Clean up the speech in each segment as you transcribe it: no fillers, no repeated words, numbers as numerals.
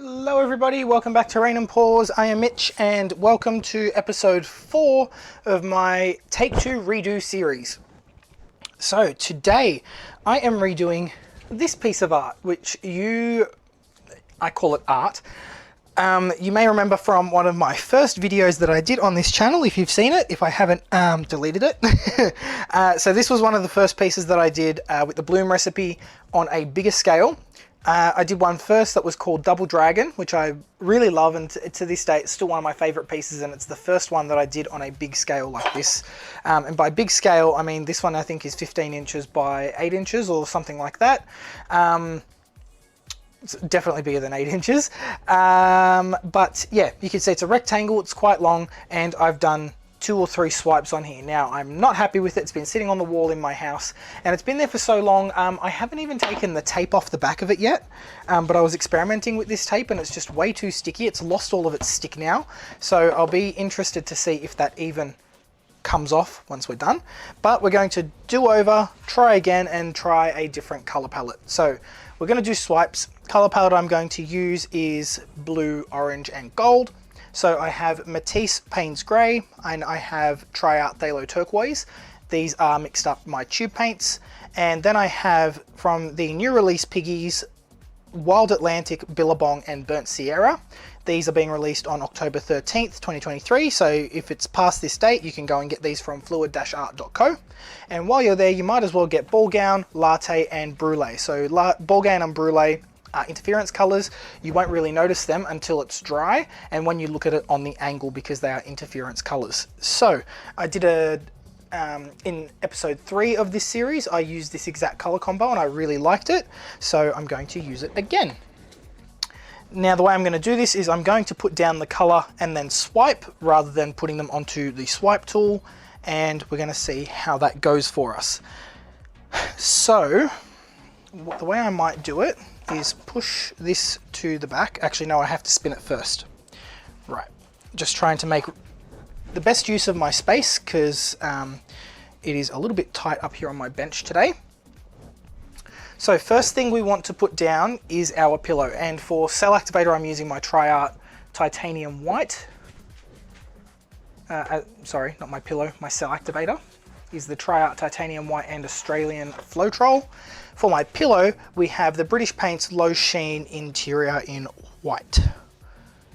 Hello everybody, welcome back to Rain and Pours. I am Mitch and welcome to episode 4 of my Take 2 Redo series. So today I am redoing this piece of art, which I call it art. You may remember from one of my first videos that I did on this channel, if you've seen it, if I haven't deleted it. So this was one of the first pieces that I did with the Bloom recipe on a bigger scale. I did one first that was called Double Dragon, which I really love, and to this day it's still one of my favorite pieces, and it's the first one that I did on a big scale like this. And by big scale, I mean this one I think is 15 inches by 8 inches or something like that. It's definitely bigger than 8 inches. But yeah, you can see it's a rectangle, it's quite long, and I've done 2 or 3 swipes on here. Now, I'm not happy with it. It's been sitting on the wall in my house, and it's been there for so long. I haven't even taken the tape off the back of it yet, but I was experimenting with this tape, and it's just way too sticky. It's lost all of its stick now, so I'll be interested to see if that even comes off once we're done. But we're going to do over, try again, and try a different color palette. So we're going to do swipes. Color palette I'm going to use is blue, orange, and gold. So I have Matisse Payne's Grey and I have Sheleeart Phthalo Turquoise. These are mixed up my tube paints. And then I have from the new release Piggies, Wild Atlantic, Billabong and Burnt Sierra. These are being released on October 13th, 2023. So if it's past this date, you can go and get these from fluid-art.co. And while you're there, you might as well get Ball Gown, Latte and Brulee. So Ball Gown and Brulee are interference colors. You won't really notice them until it's dry and when you look at it on the angle, because they are interference colors. So I did in episode 3 of this series, I used this exact color combo and I really liked it. So I'm going to use it again. Now the way I'm going to do this is I'm going to put down the color and then swipe rather than putting them onto the swipe tool, and we're going to see how that goes for us. So the way I might do it is push this to the back. Actually, no, I have to spin it first. Right, just trying to make the best use of my space because it is a little bit tight up here on my bench today. So first thing we want to put down is our pillow, and for cell activator I'm using my Sheleeart Titanium White. Sorry, not my pillow, my cell activator is the Sheleeart Titanium White and Australian Floetrol. For my pillow, we have the British Paints Low Sheen Interior in white.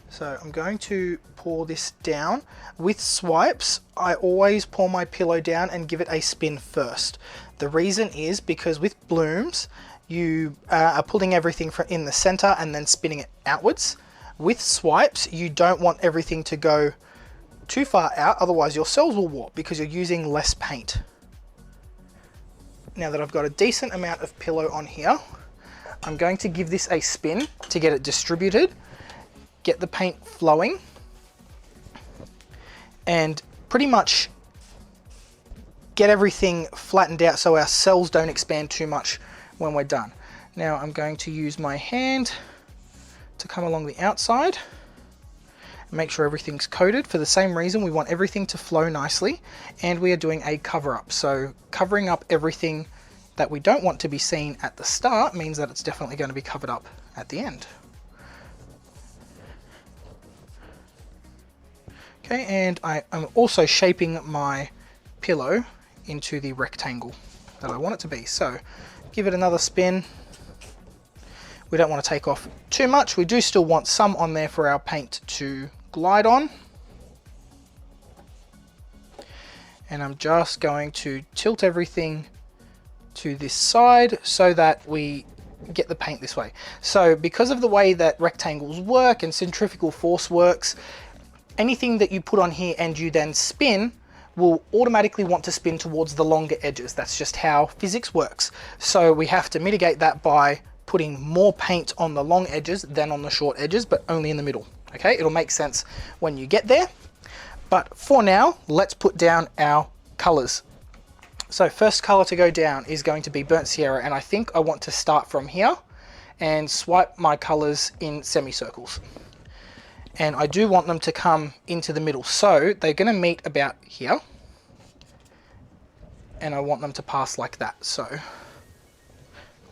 So I'm going to pour this down. With swipes, I always pour my pillow down and give it a spin first. The reason is because with blooms, you are pulling everything from in the center and then spinning it outwards. With swipes, you don't want everything to go too far out, otherwise your cells will warp because you're using less paint. Now that I've got a decent amount of pillow on here, I'm going to give this a spin to get it distributed, get the paint flowing, and pretty much get everything flattened out so our cells don't expand too much when we're done. Now I'm going to use my hand to come along the outside and make sure everything's coated. For the same reason, we want everything to flow nicely, and we are doing a cover up. So covering up everything that we don't want to be seen at the start means that it's definitely going to be covered up at the end. Okay, and I am also shaping my pillow into the rectangle that I want it to be. So give it another spin. We don't want to take off too much. We do still want some on there for our paint to glide on. And I'm just going to tilt everything to this side so that we get the paint this way. So because of the way that rectangles work and centrifugal force works, anything that you put on here and you then spin will automatically want to spin towards the longer edges. That's just how physics works. So we have to mitigate that by putting more paint on the long edges than on the short edges, but only in the middle. Okay, it'll make sense when you get there. But for now, let's put down our colors. So first color to go down is going to be Burnt Sierra, and I think I want to start from here and swipe my colors in semicircles. And I do want them to come into the middle. So they're going to meet about here. And I want them to pass like that. So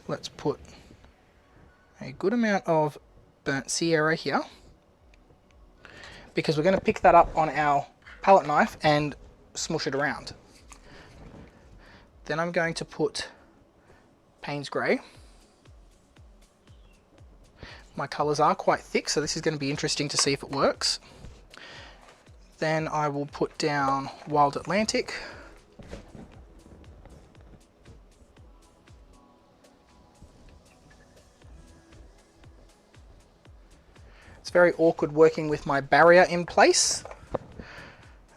let's put a good amount of Burnt Sierra here, because we're going to pick that up on our palette knife and smush it around. Then I'm going to put Payne's Grey. My colours are quite thick, so this is going to be interesting to see if it works. Then I will put down Wild Atlantic. It's very awkward working with my barrier in place.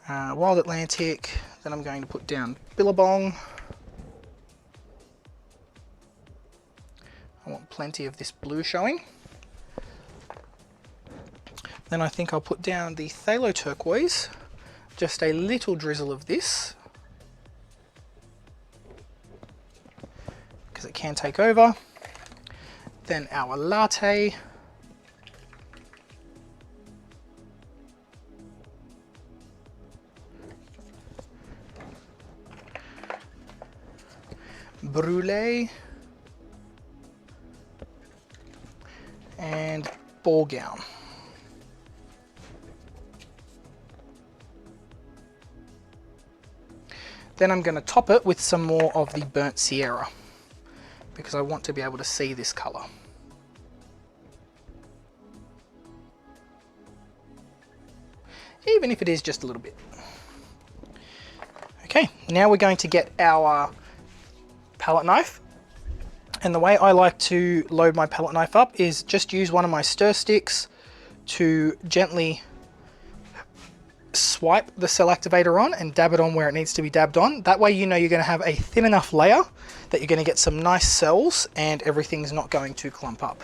Wild Atlantic, then I'm going to put down Billabong. I want plenty of this blue showing. Then I think I'll put down the Phthalo Turquoise, just a little drizzle of this, because it can take over. Then our Latte. Brulee. And Ball Gown. Then I'm going to top it with some more of the Burnt Sierra, because I want to be able to see this colour. Even if it is just a little bit. Okay, now we're going to get our palette knife. And the way I like to load my palette knife up is just use one of my stir sticks to gently swipe the cell activator on and dab it on where it needs to be dabbed on. That way you know you're going to have a thin enough layer that you're going to get some nice cells and everything's not going to clump up.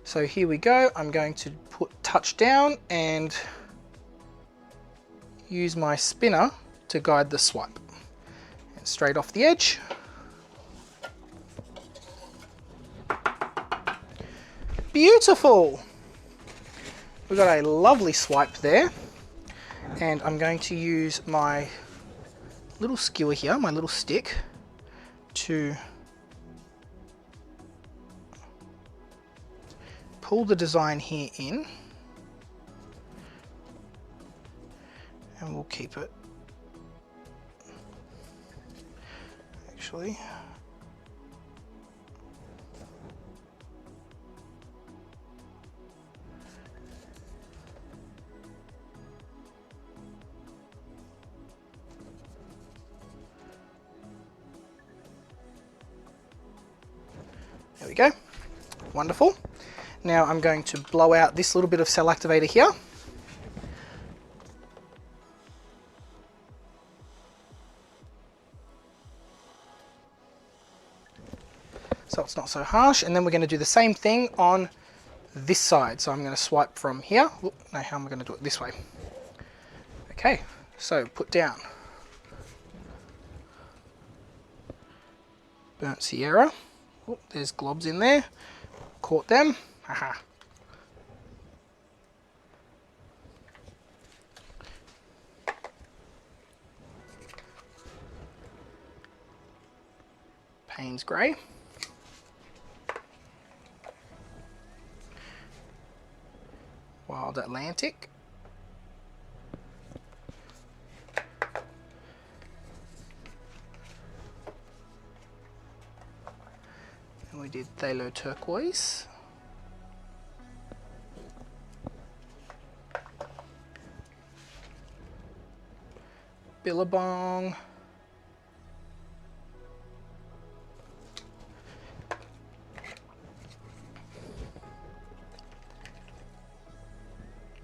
So here we go. I'm going to put touch down and use my spinner to guide the swipe. And straight off the edge. Beautiful! We've got a lovely swipe there. And I'm going to use my little skewer here, my little stick, to pull the design here in. And we'll keep it. Actually, there we go. Wonderful. Now I'm going to blow out this little bit of cell activator here. So it's not so harsh, and then we're going to do the same thing on this side. So I'm going to swipe from here. Oop, no, how am I going to do it? This way. Okay, so put down Burnt Sierra. Oh, there's globs in there. Caught them. Haha. Payne's Grey. Wild Atlantic. And we did Phthalo Turquoise. Billabong.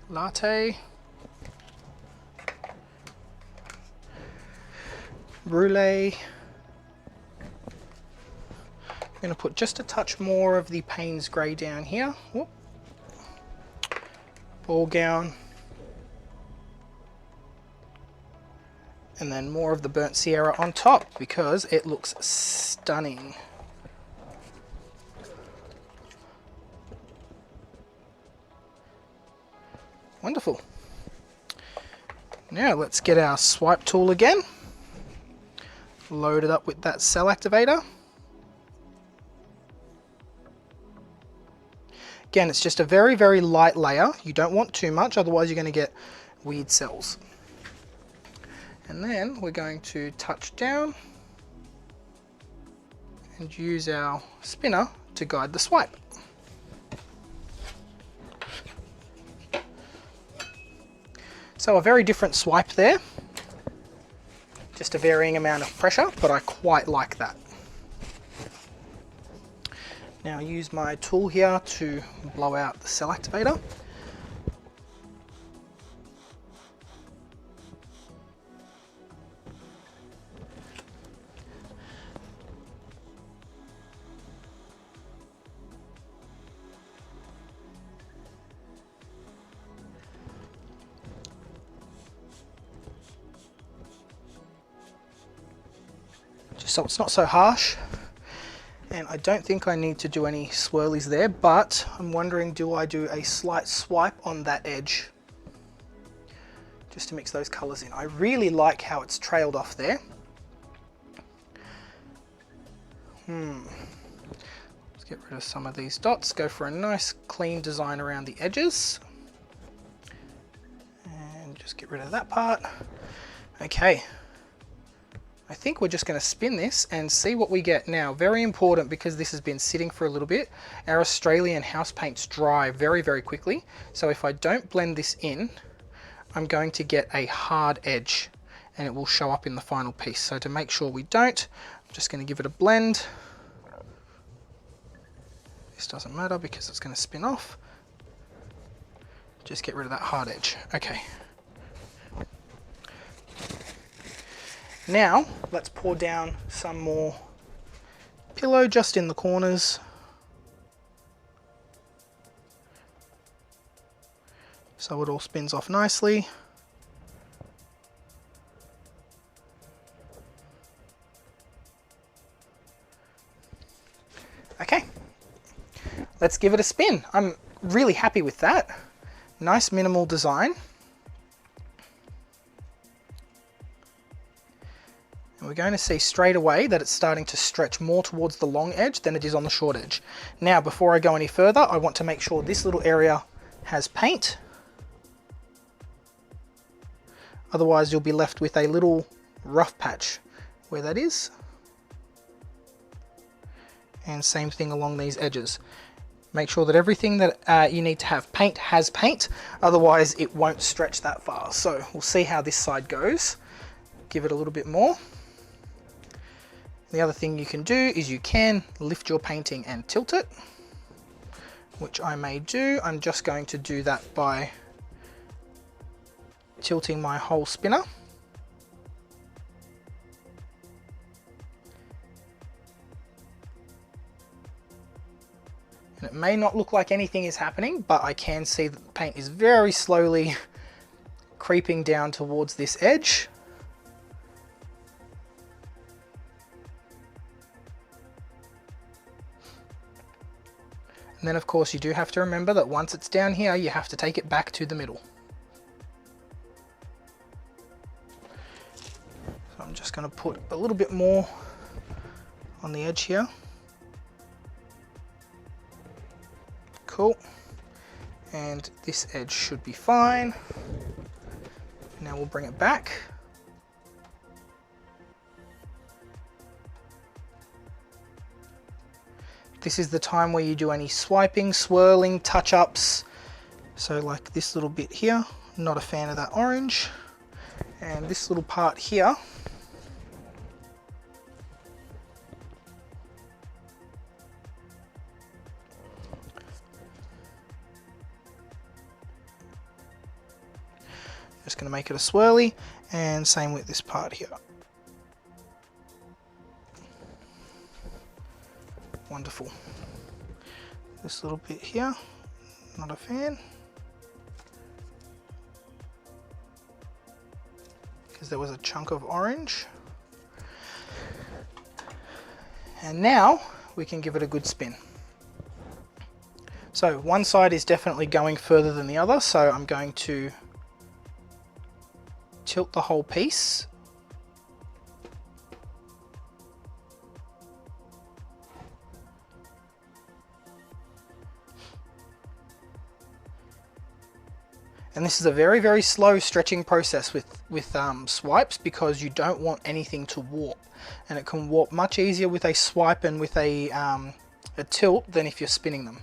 Latte. Brulee. I'm going to put just a touch more of the Payne's Grey down here. Whoop. Ball Gown. And then more of the Burnt Sierra on top because it looks stunning. Wonderful. Now let's get our swipe tool again. Load it up with that cell activator. Again, it's just a very, very light layer. You don't want too much, otherwise you're going to get weird cells. And then we're going to touch down and use our spinner to guide the swipe. So a very different swipe there. Just a varying amount of pressure, but I quite like that. Now use my tool here to blow out the cell activator. Just so it's not so harsh. And I don't think I need to do any swirlies there, but I'm wondering, do I do a slight swipe on that edge? Just to mix those colors in. I really like how it's trailed off there. Let's get rid of some of these dots, go for a nice clean design around the edges. And just get rid of that part. Okay. I think we're just going to spin this and see what we get. Now, very important, because this has been sitting for a little bit, our Australian house paints dry very, very quickly. So if I don't blend this in, I'm going to get a hard edge and it will show up in the final piece. So to make sure we don't, I'm just going to give it a blend. This doesn't matter because it's going to spin off. Just get rid of that hard edge. Okay. Now, let's pour down some more pillow just in the corners. So it all spins off nicely. Okay, let's give it a spin. I'm really happy with that. Nice minimal design. And we're going to see straight away that it's starting to stretch more towards the long edge than it is on the short edge. Now, before I go any further, I want to make sure this little area has paint. Otherwise, you'll be left with a little rough patch where that is. And same thing along these edges. Make sure that everything that you need to have paint has paint, otherwise it won't stretch that far. So we'll see how this side goes. Give it a little bit more. The other thing you can do is you can lift your painting and tilt it, which I may do. I'm just going to do that by tilting my whole spinner. And it may not look like anything is happening, but I can see that the paint is very slowly creeping down towards this edge. And then of course you do have to remember that once it's down here, you have to take it back to the middle. So I'm just going to put a little bit more on the edge here. Cool. And this edge should be fine. Now we'll bring it back. This is the time where you do any swiping, swirling, touch-ups. So like this little bit here, not a fan of that orange. And this little part here, just going to make it a swirly, and same with this part here. Wonderful. This little bit here, not a fan, because there was a chunk of orange. And now we can give it a good spin. So one side is definitely going further than the other, so I'm going to tilt the whole piece. And this is a very, very slow stretching process with swipes, because you don't want anything to warp. And it can warp much easier with a swipe and with a tilt than if you're spinning them.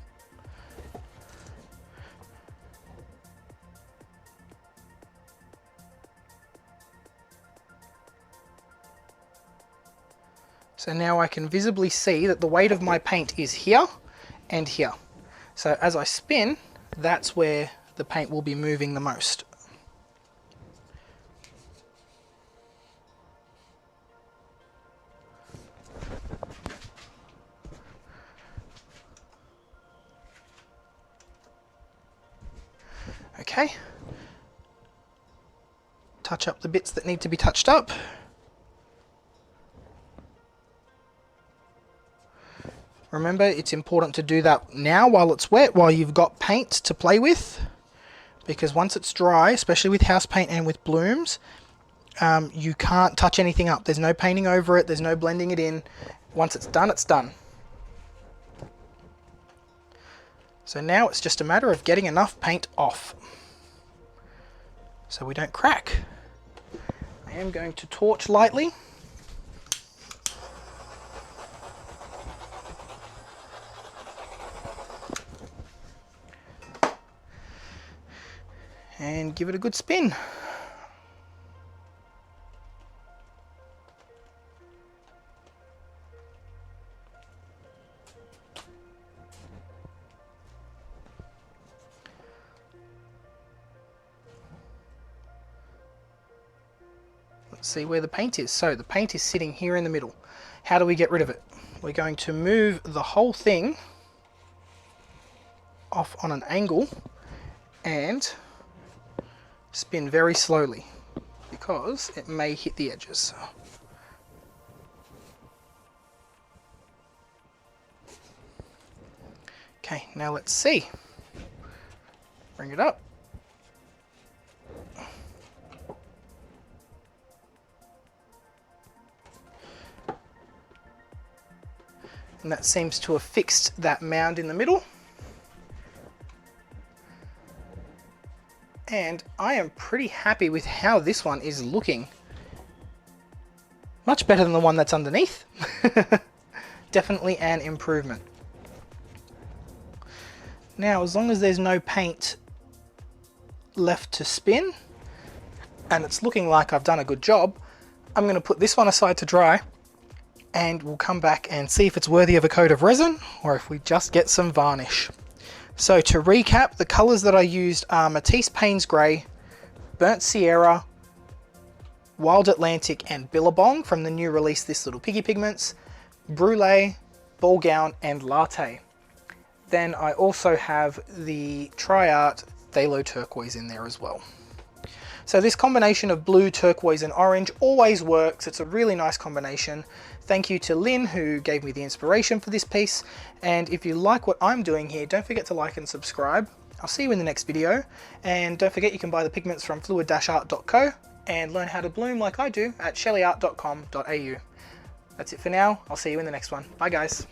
So now I can visibly see that the weight of my paint is here and here. So as I spin, that's where the paint will be moving the most. Okay. Touch up the bits that need to be touched up. Remember, it's important to do that now while it's wet, while you've got paint to play with, because once it's dry, especially with house paint and with blooms, you can't touch anything up. There's no painting over it, there's no blending it in. Once it's done, it's done. So now it's just a matter of getting enough paint off so we don't crack. I am going to torch lightly. And give it a good spin. Let's see where the paint is. So the paint is sitting here in the middle. How do we get rid of it? We're going to move the whole thing off on an angle and spin very slowly, because it may hit the edges. Okay, now let's see. Bring it up. And that seems to have fixed that mound in the middle. And I am pretty happy with how this one is looking. Much better than the one that's underneath. Definitely an improvement. Now, as long as there's no paint left to spin, and it's looking like I've done a good job, I'm going to put this one aside to dry, and we'll come back and see if it's worthy of a coat of resin or if we just get some varnish. So to recap, the colours that I used are Matisse Payne's Grey, Burnt Sierra, Wild Atlantic and Billabong from the new release This Little Piggy Pigments, Brulee, Ball Gown and Latte. Then I also have the Tri-Art Phthalo Turquoise in there as well. So this combination of blue, turquoise and orange always works. It's a really nice combination. Thank you to Lynn, who gave me the inspiration for this piece. And if you like what I'm doing here, don't forget to like and subscribe. I'll see you in the next video. And don't forget you can buy the pigments from fluid-art.co and learn how to bloom like I do at sheleeart.com.au. That's it for now. I'll see you in the next one. Bye guys.